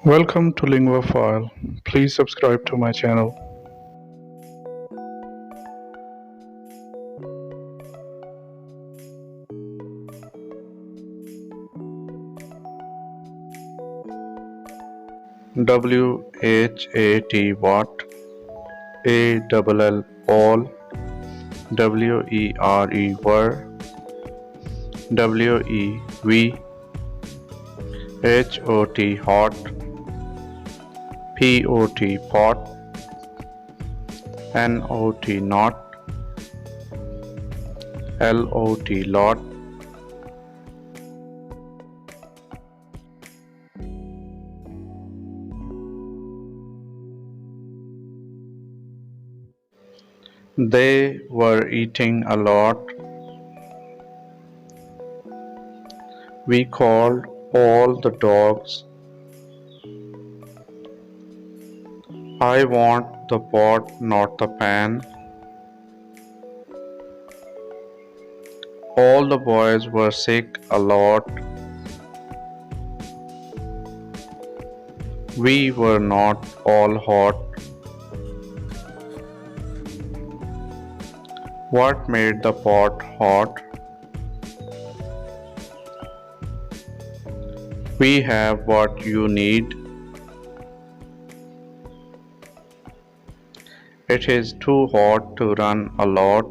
Welcome to LinguaFile. Please subscribe to my channel. WHAT what? ALL all. WERE were. WEV HOT hot. POT pot. NOT not. LOT lot. They were eating a lot. We called all the dogs. I want the pot, not the pan. All the boys were sick a lot. We were not all hot. What made the pot hot? We have what you need. It is too hot to run a lot.